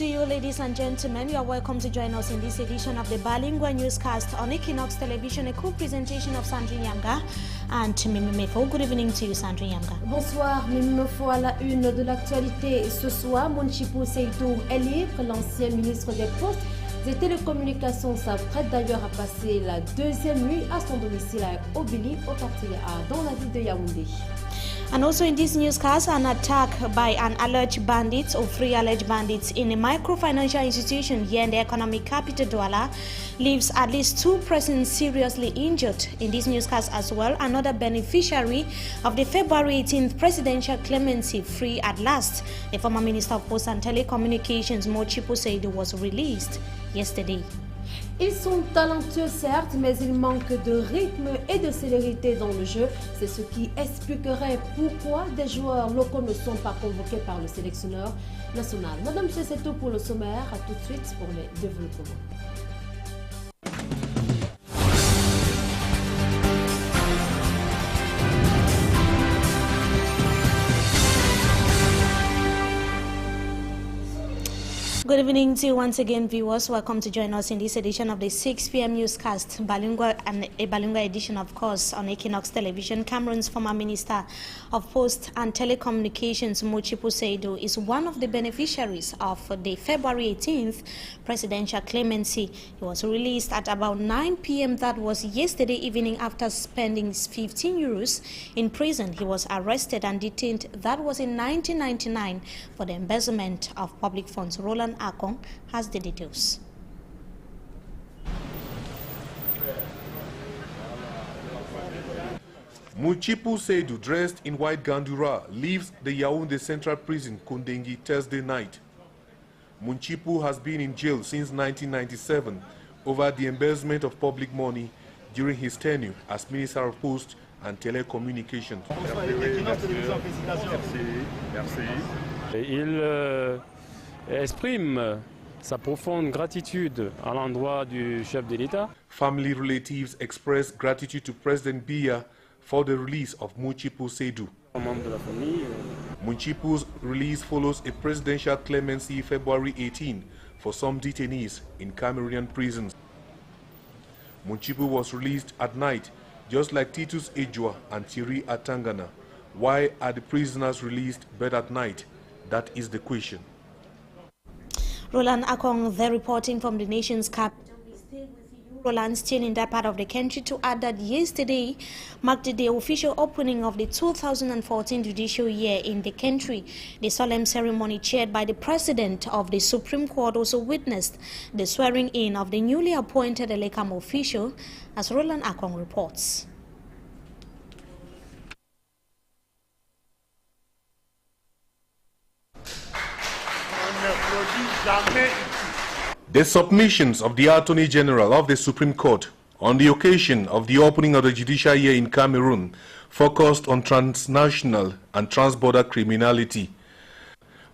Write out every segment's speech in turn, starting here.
to you, ladies and gentlemen. You are welcome to join us in this edition of the Bilingual Newscast on Equinox Television, a co-presentation of Sandrine Yanga and Mimi Mefo. Good evening to you, Sandrine Yanga. Bonsoir, Mimi Mefo. À la une de l'actualité ce soir, Mounchipou Seydou est libre. L'ancien ministre des Postes et Télécommunications s'apprête d'ailleurs à passer la deuxième nuit à son domicile à Obili, au quartier A, dans la ville de Yaoundé. And also in this newscast, an attack by an alleged bandits or three alleged bandits in a microfinancial institution here in the economic capital Douala leaves at least 2 persons seriously injured. In this newscast as well, another beneficiary of the February 18th presidential clemency free at last. The former Minister of Posts and Telecommunications, Mounchipou Seydou, was released yesterday. Ils sont talentueux certes, mais ils manquent de rythme et de célérité dans le jeu. C'est ce qui expliquerait pourquoi des joueurs locaux ne sont pas convoqués par le sélectionneur national. Madame, c'est tout pour le sommaire. À tout de suite pour les développements. Good evening to you once again, viewers. Welcome to join us in this edition of the 6 p.m. newscast, bilingual and a bilingual edition, of course, on Equinox Television. Cameroon's former Minister of Posts and Telecommunications, Mounchipou Seydou, is one of the beneficiaries of the February 18th presidential clemency. He was released at about 9 p.m. That was yesterday evening after spending 15 euros in prison. He was arrested and detained. That was in 1999 for the embezzlement of public funds. Roland Akong has the details. Mounchipou Seydou, dressed in white gandura, leaves the Yaoundé Central Prison, Kondengi, Thursday night. Mounchipou has been in jail since 1997 over the embezzlement of public money during his tenure as Minister of Posts and Telecommunications. Il exprime sa profonde gratitude à l'endroit du chef de l'État. Family relatives express gratitude to President Biya for the release of Mounchipou Seydou. Mounchipou's release follows a presidential clemency February 18 for some detainees in Cameroonian prisons. Mounchipou was released at night, just like Titus Ejua and Thierry Atangana. Why are the prisoners released but at night? That is the question. Roland Akong, there reporting from the nation's capital. We stay with you, Roland, still in that part of the country, to add that yesterday marked the official opening of the 2014 judicial year in the country. The solemn ceremony chaired by the President of the Supreme Court also witnessed the swearing in of the newly appointed Elekam official, as Roland Akong reports. The submissions of the Attorney General of the Supreme Court on the occasion of the opening of the judicial year in Cameroon focused on transnational and transborder criminality.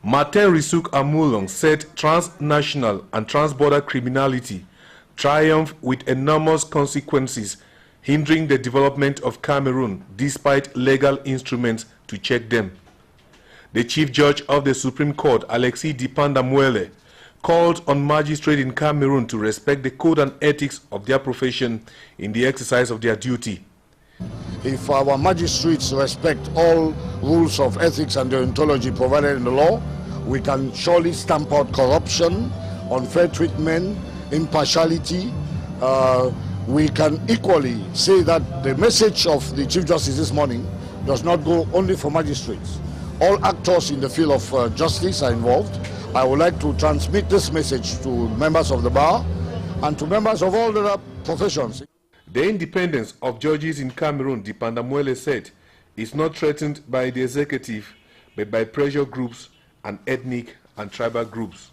Martin Rissouk Amulong said transnational and transborder criminality triumph with enormous consequences, hindering the development of Cameroon despite legal instruments to check them. The Chief Judge of the Supreme Court, Alexis Dipanda Mwele, called on magistrates in Cameroon to respect the code and ethics of their profession in the exercise of their duty. If our magistrates respect all rules of ethics and deontology provided in the law, we can surely stamp out corruption, unfair treatment, impartiality. We can equally say that the message of the Chief Justice this morning does not go only for magistrates. All actors in the field of justice are involved. I would like to transmit this message to members of the bar and to members of all the professions. The independence of judges in Cameroon, Dipanda Mwele said, is not threatened by the executive, but by pressure groups and ethnic and tribal groups.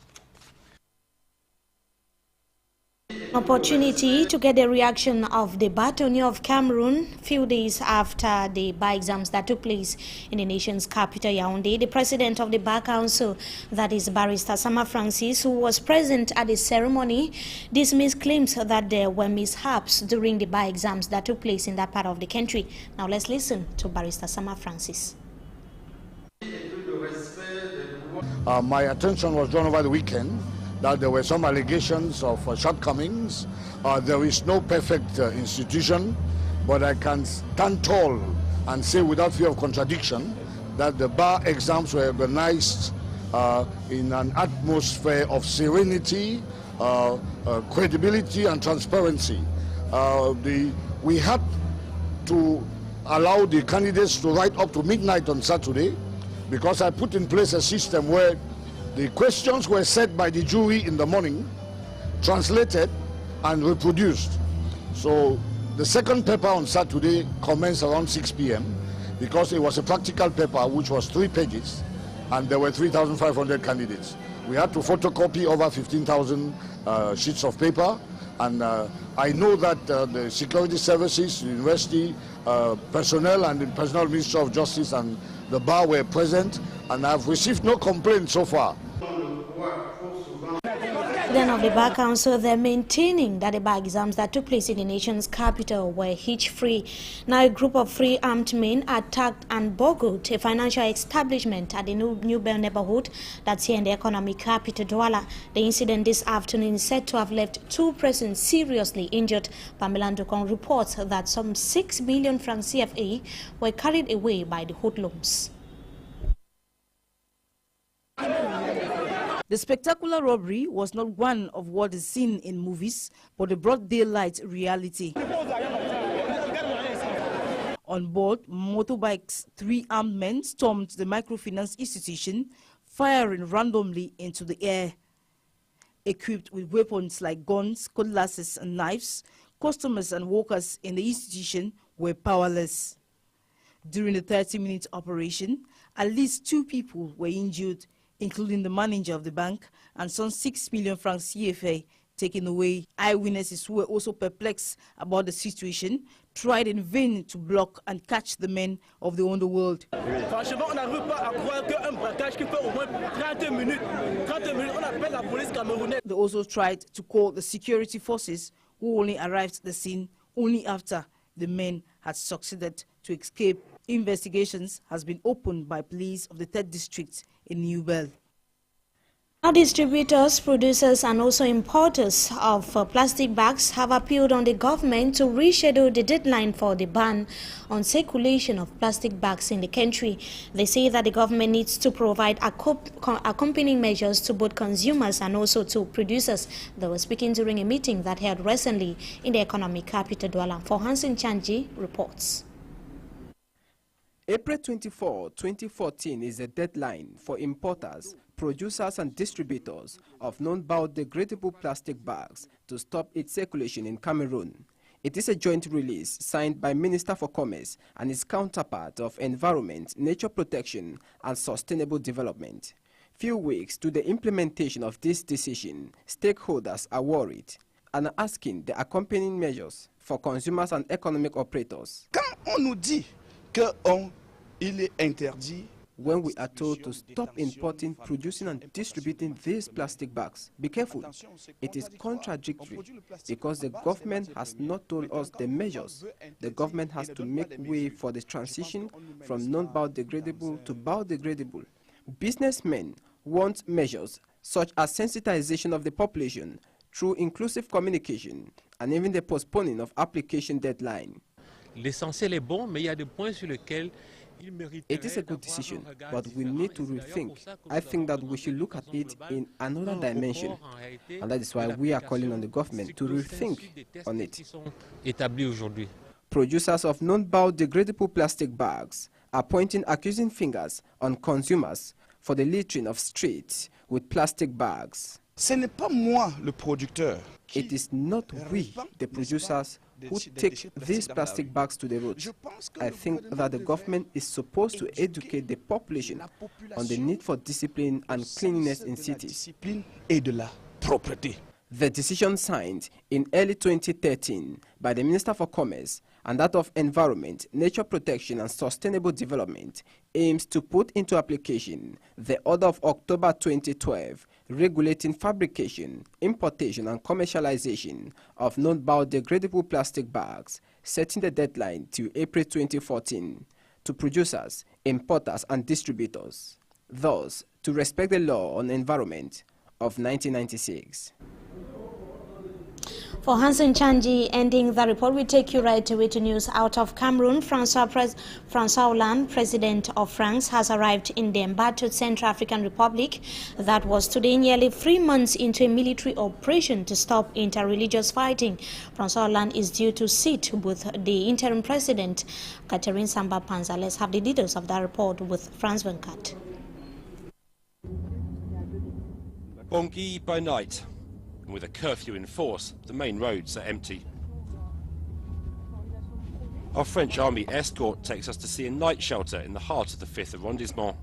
Opportunity to get the reaction of the Bâtonnier of Cameroon few days after the bar exams that took place in the nation's capital, Yaoundé. The president of the Bar Council, that is Barrister Sama Francis, who was present at the ceremony, dismissed claims that there were mishaps during the bar exams that took place in that part of the country. Now let's listen to Barrister Sama Francis. my attention was drawn over the weekend that there were some allegations of shortcomings. There is no perfect institution, but I can stand tall and say without fear of contradiction that the bar exams were organized in an atmosphere of serenity, credibility and transparency. We had to allow the candidates to write up to midnight on Saturday because I put in place a system where the questions were set by the jury in the morning, translated and reproduced. So the second paper on Saturday commenced around 6 p.m. because it was a practical paper which was 3 pages and there were 3,500 candidates. We had to photocopy over 15,000 sheets of paper, and I know that the security services, the university personnel and the Personnel Ministry of Justice and the bar were present, and I've received no complaints so far. Then of the Bar Council, they're maintaining that the bar exams that took place in the nation's capital were hitch-free. Now a group of free armed men attacked and burgled a financial establishment at the New Bell neighborhood that's here in the economic capital, Douala. The incident this afternoon is said to have left 2 persons seriously injured. Pamela Ndukong reports that some 6 million francs CFA were carried away by the hoodlums. The spectacular robbery was not one of what is seen in movies, but a broad daylight reality. On board motorbikes, 3 armed men stormed the microfinance institution, firing randomly into the air. Equipped with weapons like guns, cutlasses and knives, customers and workers in the institution were powerless. During the 30-minute operation, at least 2 people were injured, including the manager of the bank, and some 6 million francs CFA taken away. Eyewitnesses who were also perplexed about the situation tried in vain to block and catch the men of the underworld. They also tried to call the security forces, who only arrived at the scene only after the men had succeeded to escape. Investigations has been opened by police of the 3rd district in New Bell. Now, distributors, producers and also importers of plastic bags have appealed on the government to reschedule the deadline for the ban on circulation of plastic bags in the country. They say that the government needs to provide accompanying measures to both consumers and also to producers. They were speaking during a meeting that held recently in the economic capital, Douala. For Hansen Chanji reports. April 24, 2014 is the deadline for importers, producers and distributors of non-biodegradable plastic bags to stop its circulation in Cameroon. It is a joint release signed by Minister for Commerce and his counterpart of Environment, Nature Protection and Sustainable Development. Few weeks to the implementation of this decision, stakeholders are worried and are asking the accompanying measures for consumers and economic operators. Quand on nous dit qu'il est interdit, when we are told to stop importing, producing and distributing these plastic bags, be careful. It is contradictory because the government has not told us the measures. The government has to make way for the transition from non-biodegradable to biodegradable. Businessmen want measures such as sensitization of the population through inclusive communication and even the postponing of application deadline. L'essentiel est bon, mais il y a des points sur lesquels it is a good decision, but we need to rethink. I think that we should look at it in another dimension, and that is why we are calling on the government to rethink on it. Producers of non-biodegradable plastic bags are pointing accusing fingers on consumers for the littering of streets with plastic bags. Ce n'est pas moi le producteur. It is not we, the producers, who take these plastic bags to the roads. I think that the government is supposed to educate the population on the need for discipline and cleanliness in cities. The decision signed in early 2013 by the Minister for Commerce and that of Environment, Nature Protection and Sustainable Development aims to put into application the Order of October 2012 regulating fabrication, importation and commercialization of non-biodegradable plastic bags, setting the deadline to April 2014 to producers, importers and distributors. thus to respect the law on the environment of 1996. For Hansen Chanji, ending the report, we take you right away to news out of Cameroon. Francois Hollande, president of France, has arrived in the embattled Central African Republic. That was today, nearly 3 months into a military operation to stop inter-religious fighting. Francois Hollande is due to sit with the interim president, Catherine Samba Panza. Let's have the details of that report with Franz Venkat. Bangui by night. And with a curfew in force, the main roads are empty. Our French army escort takes us to see a night shelter in the heart of the 5th arrondissement.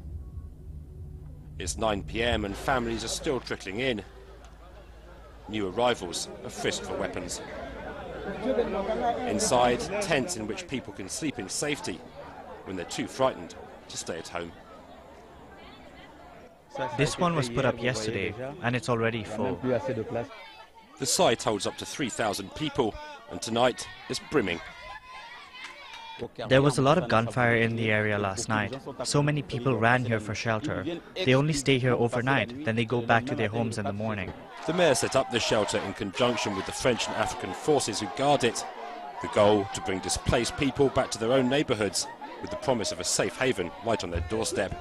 It's 9 p.m. and families are still trickling in. New arrivals are frisked for weapons. Inside, tents in which people can sleep in safety when they're too frightened to stay at home. This one was put up yesterday, and it's already full. The site holds up to 3,000 people, and tonight is brimming. There was a lot of gunfire in the area last night. So many people ran here for shelter. They only stay here overnight, then they go back to their homes in the morning. The mayor set up the shelter in conjunction with the French and African forces who guard it. The goal, to bring displaced people back to their own neighbourhoods, with the promise of a safe haven right on their doorstep.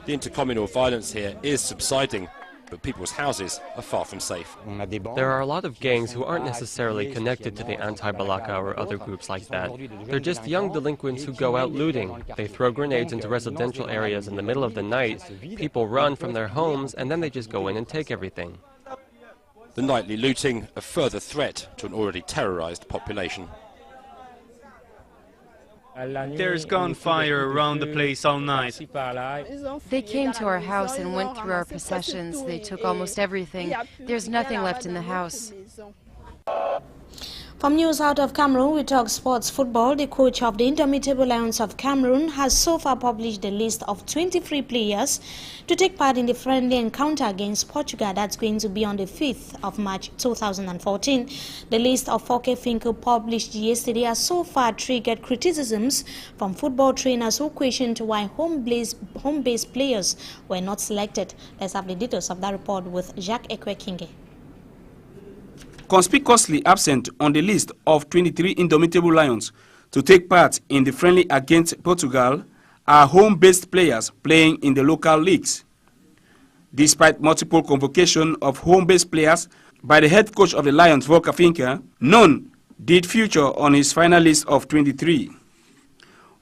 The intercommunal violence here is subsiding, but people's houses are far from safe. There are a lot of gangs who aren't necessarily connected to the anti-Balaka or other groups like that. They're just young delinquents who go out looting. They throw grenades into residential areas in the middle of the night, people run from their homes, and then they just go in and take everything. The nightly looting, a further threat to an already terrorized population. There's gunfire around the place all night. They came to our house and went through our possessions. They took almost everything. There's nothing left in the house. From news out of Cameroon, we talk sports football. The coach of the Indomitable Lions of Cameroon has so far published a list of 23 players to take part in the friendly encounter against Portugal. That's going to be on the 5th of March 2014. The list of Foke Finkel published yesterday has so far triggered criticisms from football trainers who questioned why home-based players were not selected. Let's have the details of that report with Jacques Ekwekinge. Conspicuously absent on the list of 23 Indomitable Lions to take part in the friendly against Portugal are home-based players playing in the local leagues. Despite multiple convocation of home-based players by the head coach of the Lions, Volker Finke, none did feature on his final list of 23.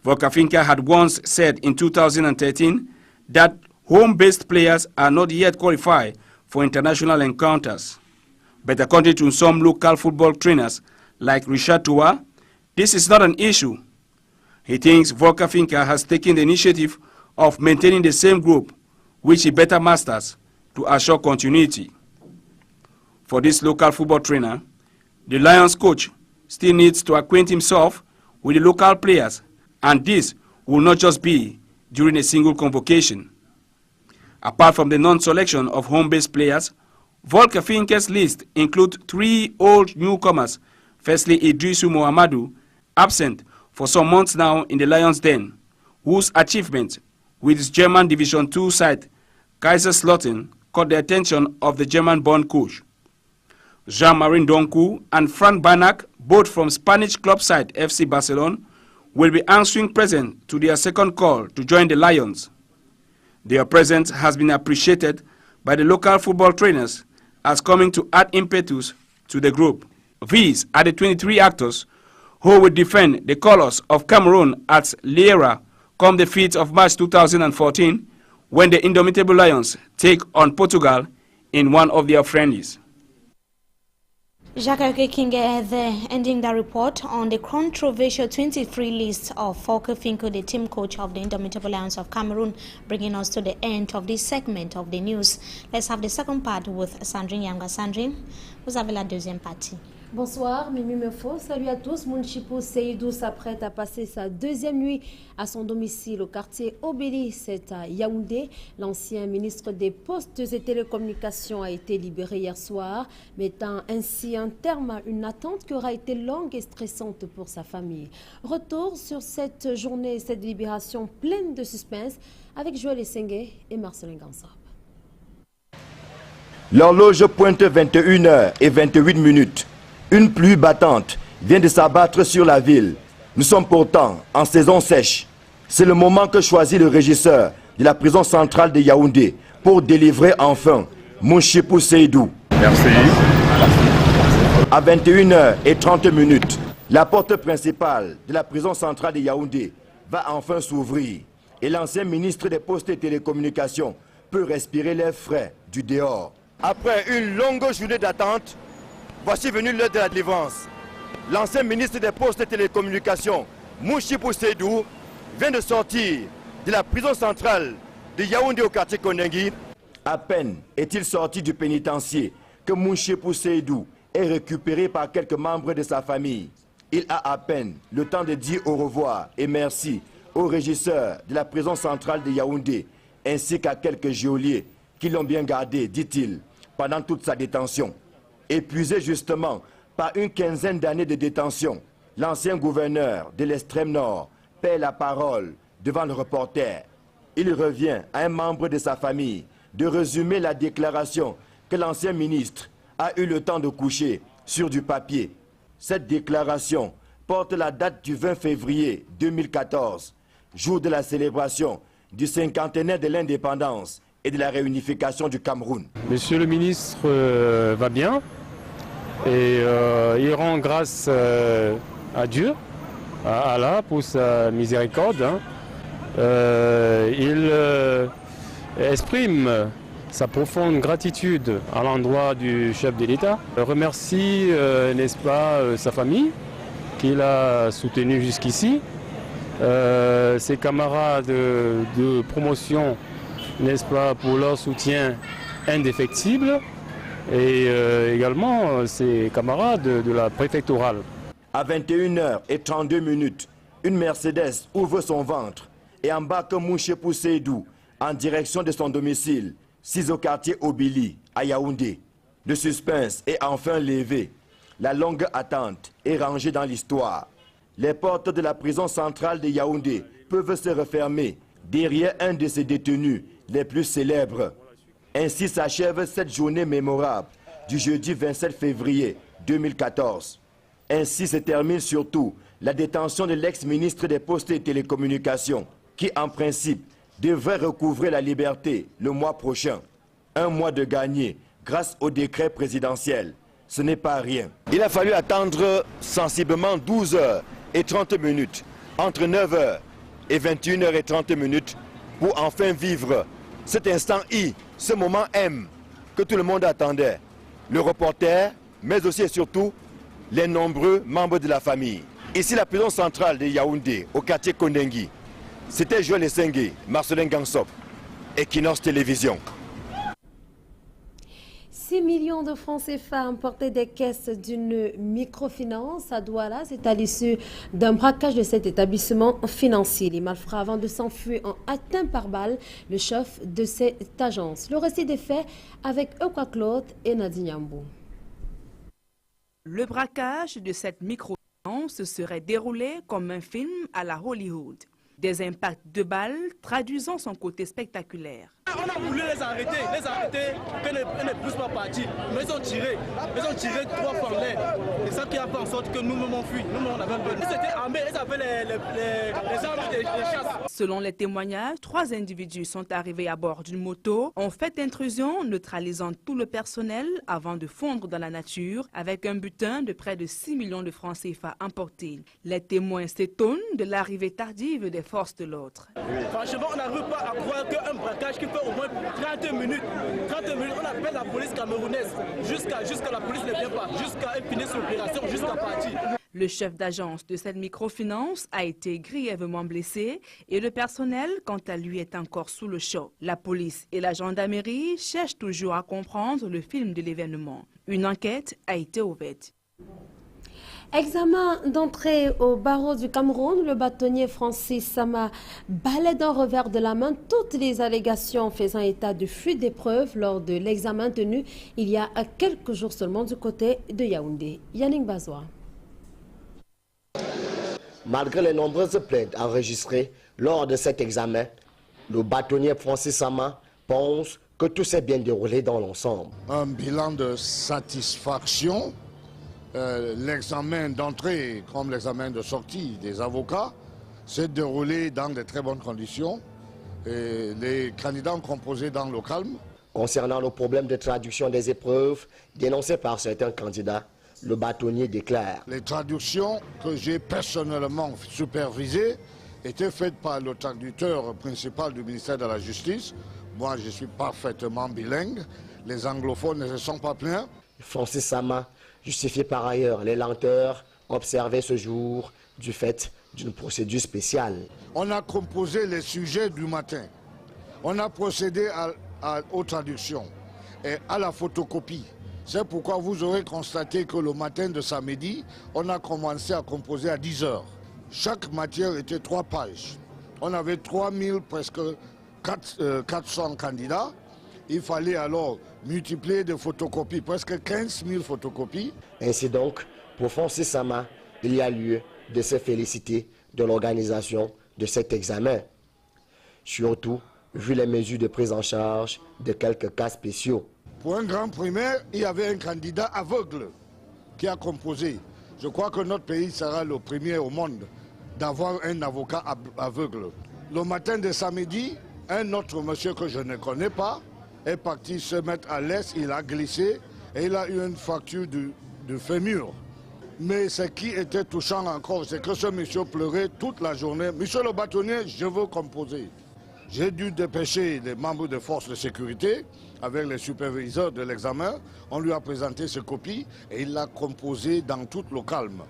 Volker Finke had once said in 2013 that home-based players are not yet qualified for international encounters. But according to some local football trainers like Richard Toua, this is not an issue. He thinks Volker Finke has taken the initiative of maintaining the same group, which he better masters, to assure continuity. For this local football trainer, the Lions coach still needs to acquaint himself with the local players, and this will not just be during a single convocation. Apart from the non-selection of home-based players, Volker Finke's list includes 3 old newcomers. Firstly, Idrisu Mohamadu, absent for some months now in the Lions' den, whose achievement with his German Division II side, Kaiserslautern, caught the attention of the German-born coach. Jean-Marie Donkou and Frank Banak, both from Spanish club side FC Barcelona, will be answering present to their second call to join the Lions. Their presence has been appreciated by the local football trainers as coming to add impetus to the group. These are the 23 actors who will defend the colors of Cameroon at Liera come the 5th of March 2014 when the Indomitable Lions take on Portugal in one of their friendlies. Jacques Kinge there, ending the report on the controversial 23 list of Foke Finkel, the team coach of the Indomitable Lions of Cameroon, bringing us to the end of this segment of the news. Let's have the second part with Sandrine Yanga. Sandrine, vous avez la deuxième partie. Bonsoir, Mimi Mefo. Salut à tous. Mounchipou Seydou s'apprête à passer sa deuxième nuit à son domicile au quartier Obéli, c'est à Yaoundé. L'ancien ministre des Postes et Télécommunications a été libéré hier soir, mettant ainsi un terme à une attente qui aura été longue et stressante pour sa famille. Retour sur cette journée, cette libération pleine de suspense avec Joël Essengue et Marcelin Gansab. L'horloge pointe 21h28. Une pluie battante vient de s'abattre sur la ville. Nous sommes pourtant en saison sèche. C'est le moment que choisit le régisseur de la prison centrale de Yaoundé pour délivrer enfin Mounchipou Seydou. Merci. À 21h30, la porte principale de la prison centrale de Yaoundé va enfin s'ouvrir et l'ancien ministre des Postes et Télécommunications peut respirer l'air frais du dehors. Après une longue journée d'attente, voici venu l'heure de la délivrance. L'ancien ministre des Postes et Télécommunications, Mounchipou Seydou, vient de sortir de la prison centrale de Yaoundé au quartier Kondengui. À peine est-il sorti du pénitencier que Mounchipou Seydou est récupéré par quelques membres de sa famille. Il a à peine le temps de dire au revoir et merci au régisseur de la prison centrale de Yaoundé, ainsi qu'à quelques geôliers qui l'ont bien gardé, dit-il, pendant toute sa détention. Épuisé justement par une quinzaine d'années de détention, l'ancien gouverneur de l'extrême nord paie la parole devant le reporter. Il revient à un membre de sa famille de résumer la déclaration que l'ancien ministre a eu le temps de coucher sur du papier. Cette déclaration porte la date du 20 février 2014, jour de la célébration du cinquantenaire de l'indépendance et de la réunification du Cameroun. Monsieur le ministre va bien et il rend grâce à Dieu, à Allah pour sa miséricorde. Il exprime sa profonde gratitude à l'endroit du chef de l'État. Il remercie, n'est-ce pas, sa famille qu'il a soutenue jusqu'ici, ses camarades de promotion, n'est-ce pas, pour leur soutien indéfectible, et également ses camarades de la préfectorale. À 21h32, une Mercedes ouvre son ventre et embarque Mounchipou Seydou en direction de son domicile, 6 au quartier Obili, à Yaoundé. Le suspense est enfin levé. La longue attente est rangée dans l'histoire. Les portes de la prison centrale de Yaoundé peuvent se refermer derrière un de ses détenus les plus célèbres. Ainsi s'achève cette journée mémorable du jeudi 27 février 2014. Ainsi se termine surtout la détention de l'ex-ministre des Postes et Télécommunications, qui en principe devrait recouvrer la liberté le mois prochain. Un mois de gagné grâce au décret présidentiel. Ce n'est pas rien. Il a fallu attendre sensiblement 12h30, entre 9h et 21h30, pour enfin vivre cet instant I, ce moment M que tout le monde attendait. Le reporter, mais aussi et surtout les nombreux membres de la famille. Ici, la prison centrale de Yaoundé, au quartier Kondengui. C'était Joël Essengue, Marcelin Gansop, Equinox Télévision. 6 millions de francs CFA emportés des caisses d'une microfinance à Douala. C'est à l'issue d'un braquage de cet établissement financier. Les malfrats, avant de s'enfuir, ont atteint par balle le chef de cette agence. Le récit des faits avec Eukwa Claude et Nadine Yambou. Le braquage de cette microfinance se serait déroulé comme un film à la Hollywood. Des impacts de balles traduisant son côté spectaculaire. On a voulu les arrêter, qu'elles ne poussent pas partir. Mais ils ont tiré 3 fois en l'air. C'est ça qui a fait en sorte que nous-mêmes on fuit. Nous-mêmes on avait peur. Ils étaient armés, ils avaient les armes de chasse. Selon les témoignages, 3 individus sont arrivés à bord d'une moto, ont fait intrusion, neutralisant tout le personnel avant de fondre dans la nature avec un butin de près de 6 millions de francs CFA emportés. Les témoins s'étonnent de l'arrivée tardive des forces de l'ordre. Franchement, on n'arrive pas à croire qu'un braquage qui fait au moins 30 minutes, on appelle la police camerounaise jusqu'à la police ne vient pas, jusqu'à finir son opération, jusqu'à partir. Le chef d'agence de cette microfinance a été grièvement blessé et le personnel, quant à lui, est encore sous le choc. La police et la gendarmerie cherchent toujours à comprendre le film de l'événement. Une enquête a été ouverte. Examen d'entrée au barreau du Cameroun, le bâtonnier Francis Sama balaie d'un revers de la main toutes les allégations faisant état de fuite des preuves lors de l'examen tenu il y a quelques jours seulement du côté de Yaoundé. Yannick Bazoua. Malgré les nombreuses plaintes enregistrées lors de cet examen, le bâtonnier Francis Sama pense que tout s'est bien déroulé dans l'ensemble. Un bilan de satisfaction. L'examen d'entrée comme l'examen de sortie des avocats s'est déroulé dans de très bonnes conditions. Et les candidats ont composé dans le calme. Concernant le problème de traduction des épreuves dénoncé par certains candidats, le bâtonnier déclare: les traductions que j'ai personnellement supervisées étaient faites par le traducteur principal du ministère de la Justice. Moi, je suis parfaitement bilingue. Les anglophones ne se sont pas plaints. Francis Sama justifie par ailleurs les lenteurs observées ce jour du fait d'une procédure spéciale. On a composé les sujets du matin. On a procédé aux traductions et à la photocopie. C'est pourquoi vous aurez constaté que le matin de samedi, on a commencé à composer à 10 heures. Chaque matière était 3 pages. On avait 3000, presque 400 candidats. Il fallait alors multiplier de photocopies, presque 15 000 photocopies. Ainsi donc, pour Francis Sama, il y a lieu de se féliciter de l'organisation de cet examen. Surtout, vu les mesures de prise en charge de quelques cas spéciaux. Pour un grand primaire, il y avait un candidat aveugle qui a composé. Je crois que notre pays sera le premier au monde d'avoir un avocat aveugle. Le matin de samedi, un autre monsieur que je ne connais pas est parti se mettre à l'aise, il a glissé et il a eu une fracture du fémur. Mais ce qui était touchant encore, c'est que ce monsieur pleurait toute la journée. Monsieur le bâtonnier, je veux composer. J'ai dû dépêcher les membres des forces de sécurité avec les superviseurs de l'examen. On lui a présenté ses copies et il l'a composé dans tout le calme.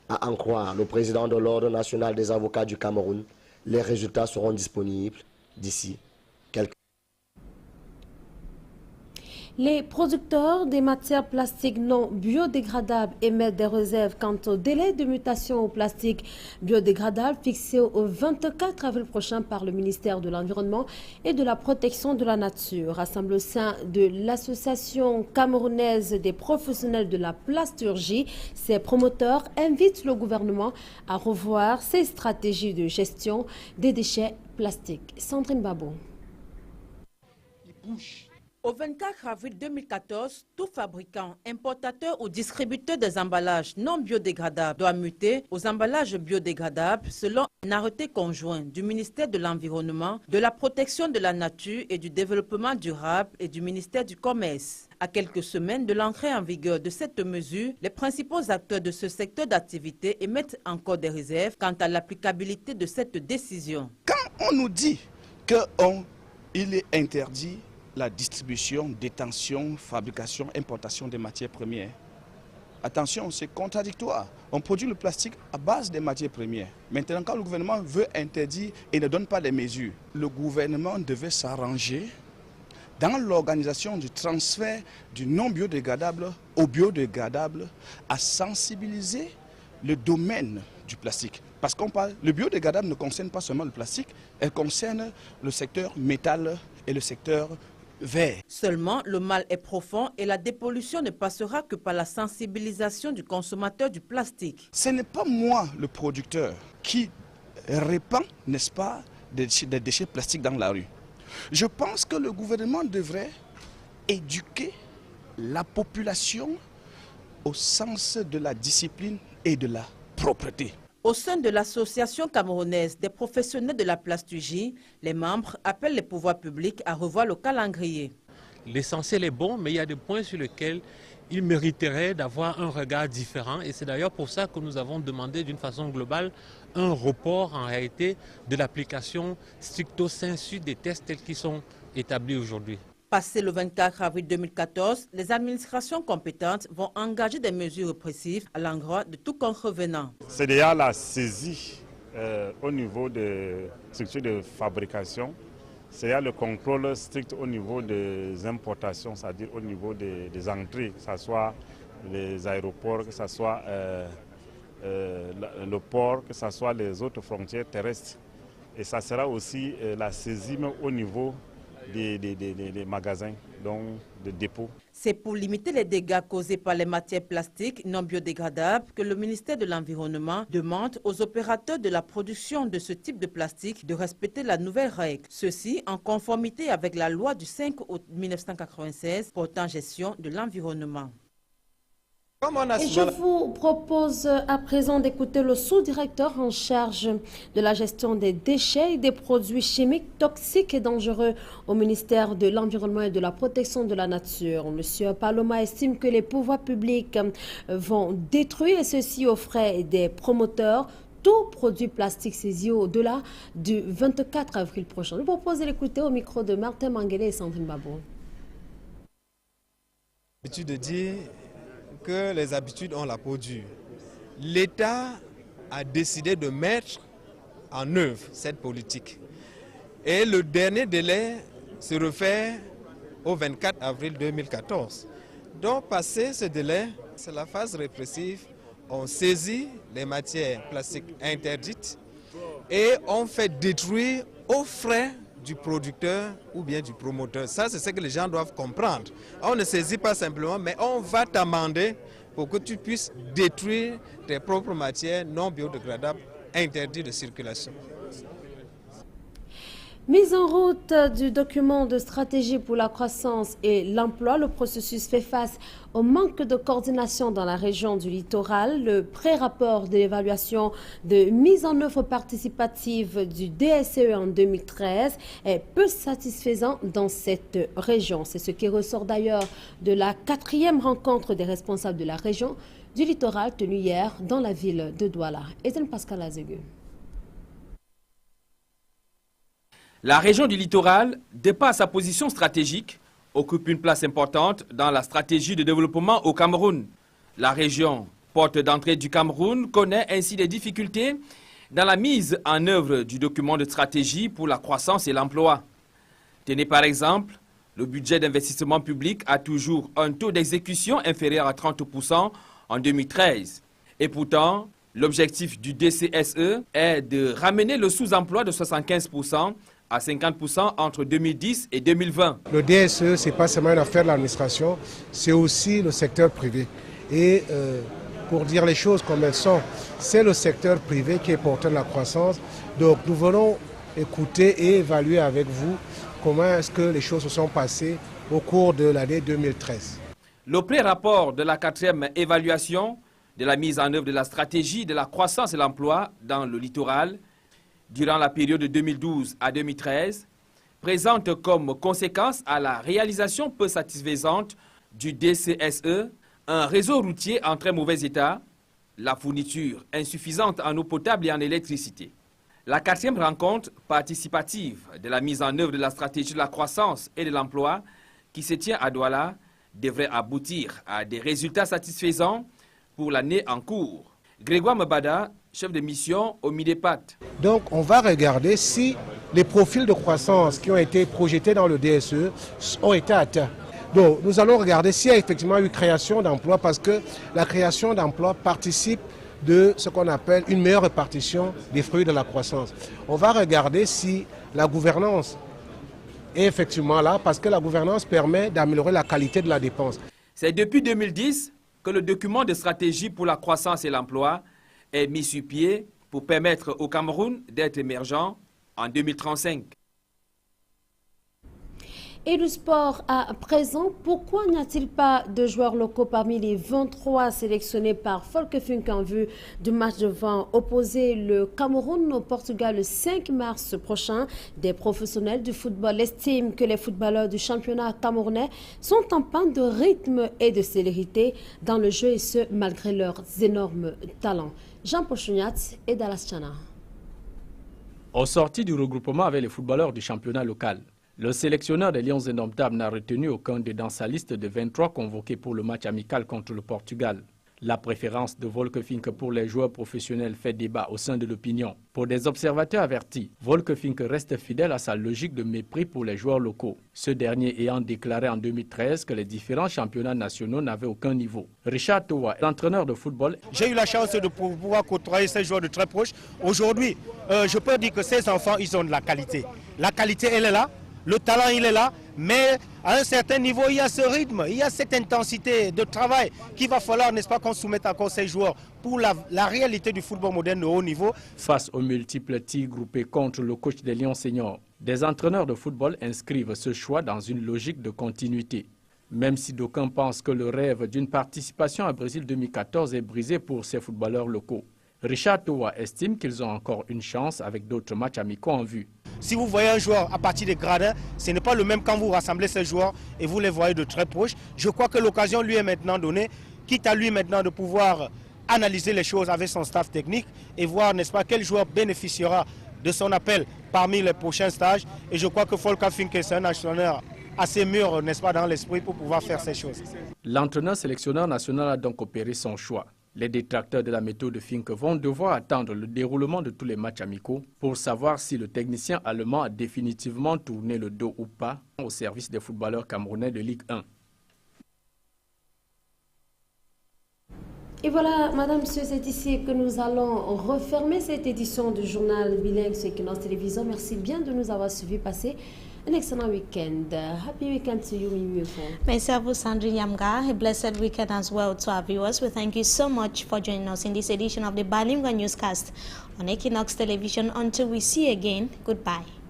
À en croire le président de l'Ordre national des avocats du Cameroun, les résultats seront disponibles d'ici quelques... Les producteurs des matières plastiques non biodégradables émettent des réserves quant au délai de mutation au plastique biodégradable fixé au 24 avril prochain par le ministère de l'Environnement et de la Protection de la Nature. Rassemblé au sein de l'Association camerounaise des professionnels de la plasturgie, ces promoteurs invitent le gouvernement à revoir ses stratégies de gestion des déchets plastiques. Sandrine Babo. Au 24 avril 2014, tout fabricant, importateur ou distributeur des emballages non biodégradables doit muter aux emballages biodégradables selon un arrêté conjoint du ministère de l'Environnement, de la Protection de la Nature et du Développement durable et du ministère du Commerce. À quelques semaines de l'entrée en vigueur de cette mesure, les principaux acteurs de ce secteur d'activité émettent encore des réserves quant à l'applicabilité de cette décision. Quand on nous dit qu'il est interdit la distribution, détention, fabrication, importation des matières premières. Attention, c'est contradictoire. On produit le plastique à base des matières premières. Maintenant, quand le gouvernement veut interdire et ne donne pas des mesures, le gouvernement devait s'arranger dans l'organisation du transfert du non biodégradable au biodégradable à sensibiliser le domaine du plastique. Parce qu'on parle, le biodégradable ne concerne pas seulement le plastique, elle concerne le secteur métal et le secteur vert. Seulement, le mal est profond et la dépollution ne passera que par la sensibilisation du consommateur du plastique. Ce n'est pas moi, le producteur, qui répand, n'est-ce pas, des déchets plastiques dans la rue. Je pense que le gouvernement devrait éduquer la population au sens de la discipline et de la propreté. Au sein de l'Association camerounaise des professionnels de la plasturgie, les membres appellent les pouvoirs publics à revoir le calendrier. L'essentiel est bon, mais il y a des points sur lesquels il mériterait d'avoir un regard différent. Et c'est d'ailleurs pour ça que nous avons demandé d'une façon globale un report en réalité de l'application stricto sensu des tests tels qu'ils sont établis aujourd'hui. Passé le 24 avril 2014, les administrations compétentes vont engager des mesures répressives à l'endroit de tout contrevenant. C'est déjà la saisie au niveau des structures de fabrication. C'est déjà le contrôle strict au niveau des importations, c'est-à-dire au niveau des entrées, que ce soit les aéroports, que ce soit le port, que ce soit les autres frontières terrestres. Et ça sera aussi la saisie au niveau des magasins, donc des dépôts. C'est pour limiter les dégâts causés par les matières plastiques non biodégradables que le ministère de l'Environnement demande aux opérateurs de la production de ce type de plastique de respecter la nouvelle règle. Ceci en conformité avec la loi du 5 août 1996 portant gestion de l'environnement. Et je vous propose à présent d'écouter le sous-directeur en charge de la gestion des déchets et des produits chimiques toxiques et dangereux au ministère de l'Environnement et de la Protection de la Nature. Monsieur Paloma estime que les pouvoirs publics vont détruire ceci aux frais des promoteurs tout produit plastique saisi au-delà du 24 avril prochain. Je vous propose d'écouter au micro de Martin Manguele et Sandrine Babou. L'habitude de dire que les habitudes ont la peau dure. L'État a décidé de mettre en œuvre cette politique. Et le dernier délai se réfère au 24 avril 2014. Donc, passé ce délai, c'est la phase répressive. On saisit les matières plastiques interdites et on fait détruire aux frais du producteur ou bien du promoteur. Ça, c'est ce que les gens doivent comprendre. On ne saisit pas simplement, mais on va t'amender pour que tu puisses détruire tes propres matières non biodégradables interdites de circulation. Mise en route du document de stratégie pour la croissance et l'emploi, le processus fait face au manque de coordination dans la région du littoral. Le pré-rapport de l'évaluation de mise en œuvre participative du DSE en 2013 est peu satisfaisant dans cette région. C'est ce qui ressort d'ailleurs de la 4e rencontre des responsables de la région du littoral tenue hier dans la ville de Douala. Eden Pascal Azegu. La région du littoral, de par sa position stratégique, occupe une place importante dans la stratégie de développement au Cameroun. La région, porte d'entrée du Cameroun, connaît ainsi des difficultés dans la mise en œuvre du document de stratégie pour la croissance et l'emploi. Tenez par exemple, le budget d'investissement public a toujours un taux d'exécution inférieur à 30% en 2013. Et pourtant, l'objectif du DCSE est de ramener le sous-emploi de 75% à 50% entre 2010 et 2020. Le DSE, ce n'est pas seulement une affaire de l'administration, c'est aussi le secteur privé. Et pour dire les choses comme elles sont, c'est le secteur privé qui est porteur de la croissance. Donc nous voulons écouter et évaluer avec vous comment est-ce que les choses se sont passées au cours de l'année 2013. Le pré-rapport de la 4e évaluation de la mise en œuvre de la stratégie de la croissance et l'emploi dans le littoral durant la période de 2012 à 2013, présente comme conséquence à la réalisation peu satisfaisante du DCSE un réseau routier en très mauvais état, la fourniture insuffisante en eau potable et en électricité. La 4e rencontre participative de la mise en œuvre de la stratégie de la croissance et de l'emploi qui se tient à Douala devrait aboutir à des résultats satisfaisants pour l'année en cours. Grégoire Mbada, chef de mission au MIDEPAT. Donc on va regarder si les profils de croissance qui ont été projetés dans le DSE ont été atteints. Donc nous allons regarder s'il y a effectivement eu création d'emplois parce que la création d'emplois participe de ce qu'on appelle une meilleure répartition des fruits de la croissance. On va regarder si la gouvernance est effectivement là parce que la gouvernance permet d'améliorer la qualité de la dépense. C'est depuis 2010 que le document de stratégie pour la croissance et l'emploi est mis sur pied pour permettre au Cameroun d'être émergent en 2035. Et le sport à présent, pourquoi n'y a-t-il pas de joueurs locaux parmi les 23 sélectionnés par Folkefunk en vue du match devant opposer le Cameroun au Portugal le 5 mars prochain? Des professionnels du football estiment que les footballeurs du championnat camerounais sont en panne de rythme et de célérité dans le jeu et ce malgré leurs énormes talents. Jean Pochouniat et Dallas Chana. Au sorti du regroupement avec les footballeurs du championnat local, le sélectionneur des Lions Indomptables n'a retenu aucun des dans sa liste de 23 convoqués pour le match amical contre le Portugal. La préférence de Volker Finke pour les joueurs professionnels fait débat au sein de l'opinion. Pour des observateurs avertis, Volker Finke reste fidèle à sa logique de mépris pour les joueurs locaux. Ce dernier ayant déclaré en 2013 que les différents championnats nationaux n'avaient aucun niveau. Richard Towa, l'entraîneur de football. J'ai eu la chance de pouvoir côtoyer ces joueurs de très proche. Aujourd'hui, je peux dire que ces enfants, ils ont de la qualité. La qualité, elle est là. Le talent, il est là, mais à un certain niveau, il y a ce rythme, il y a cette intensité de travail qu'il va falloir, n'est-ce pas, qu'on soumette encore ces joueurs pour la réalité du football moderne de haut niveau. Face aux multiples tirs groupés contre le coach des Lions seniors, des entraîneurs de football inscrivent ce choix dans une logique de continuité. Même si d'aucuns pensent que le rêve d'une participation à Brésil 2014 est brisé pour ces footballeurs locaux. Richard Towa estime qu'ils ont encore une chance avec d'autres matchs amicaux en vue. Si vous voyez un joueur à partir des gradins, ce n'est pas le même quand vous rassemblez ces joueurs et vous les voyez de très proche. Je crois que l'occasion lui est maintenant donnée, quitte à lui maintenant de pouvoir analyser les choses avec son staff technique et voir, n'est-ce pas, quel joueur bénéficiera de son appel parmi les prochains stages. Et je crois que Volker Finke, c'est un entraîneur assez mûr, n'est-ce pas, dans l'esprit pour pouvoir faire ces choses. L'entraîneur sélectionneur national a donc opéré son choix. Les détracteurs de la méthode Finke vont devoir attendre le déroulement de tous les matchs amicaux pour savoir si le technicien allemand a définitivement tourné le dos ou pas au service des footballeurs camerounais de Ligue 1. Et voilà, Madame, Monsieur, c'est ici que nous allons refermer cette édition du journal bilingue sur Equinox Télévision. Merci bien de nous avoir suivis. Passez an excellent weekend. Happy weekend to you, Mimufo. Myself, Sandrine Yamga. A blessed weekend as well to our viewers. We thank you so much for joining us in this edition of the Bilingual Newscast on Equinox Television. Until we see you again, goodbye.